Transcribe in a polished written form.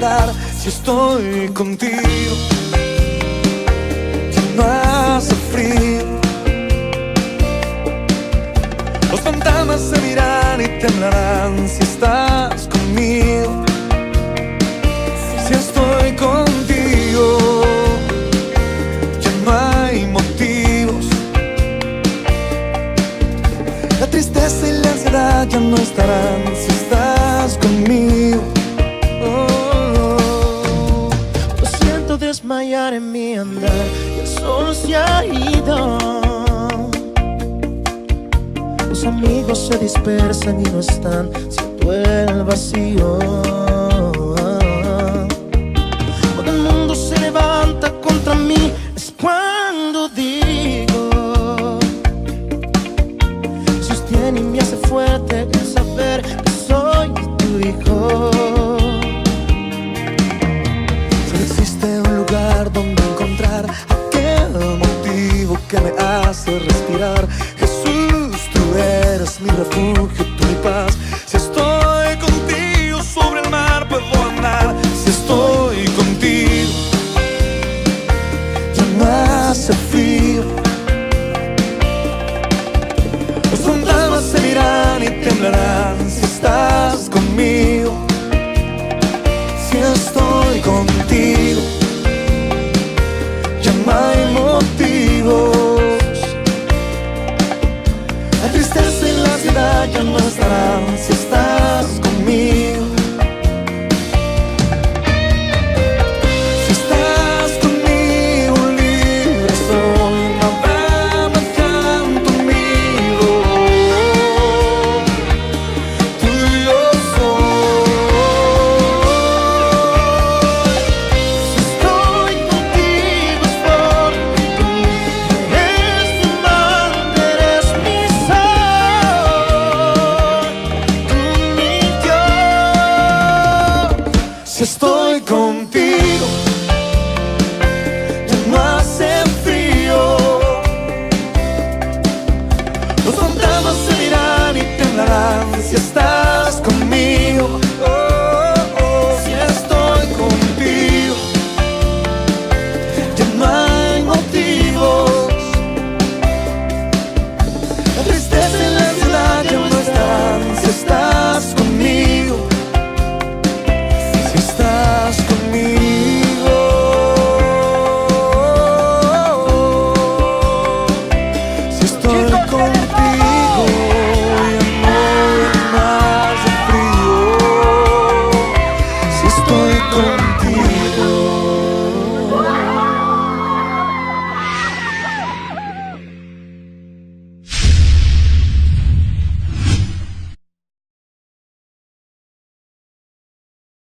llorar si estoy contigo. Ya no hace frío. Los fantasmas se miran y temblarán si estás conmigo. Si estoy contigo, ya no hay motivos. La tristeza y la ansiedad ya no estarán si estás conmigo. Lo siento desmayar en mi andar y el sol se ha ido. Los amigos se dispersan y no están, siento el vacío. Cuando el mundo se levanta contra mí es cuando digo, sostiene y me hace fuerte el saber que soy tu hijo. Solo existe un lugar donde encontrar aquel motivo que me hace respirar. Jesús, tú eres mi refugio, tú mi paz. Si estoy contigo sobre el mar puedo andar. Si estoy contigo ya no hace frío. Los fantasmas se miran y temblarán si estás conmigo. Si estoy contigo ya no hay motivos. La tristeza y la ansiedad ya no estarán si estás conmigo. Si estás conmigo libre soy, nada me canto conmigo. Tú y yo soy. Si estoy contigo es porque tú eres mi amante, eres mi sol, tú mi Dios. Si estoy contigo ya no hace frío. Los fantasmas se miran y temblarán si estás conmigo. Si estoy contigo ya no hay motivos. La tristeza y la ansiedad ya no están si estás conmigo. Si estás conmigo. Si estoy contigo.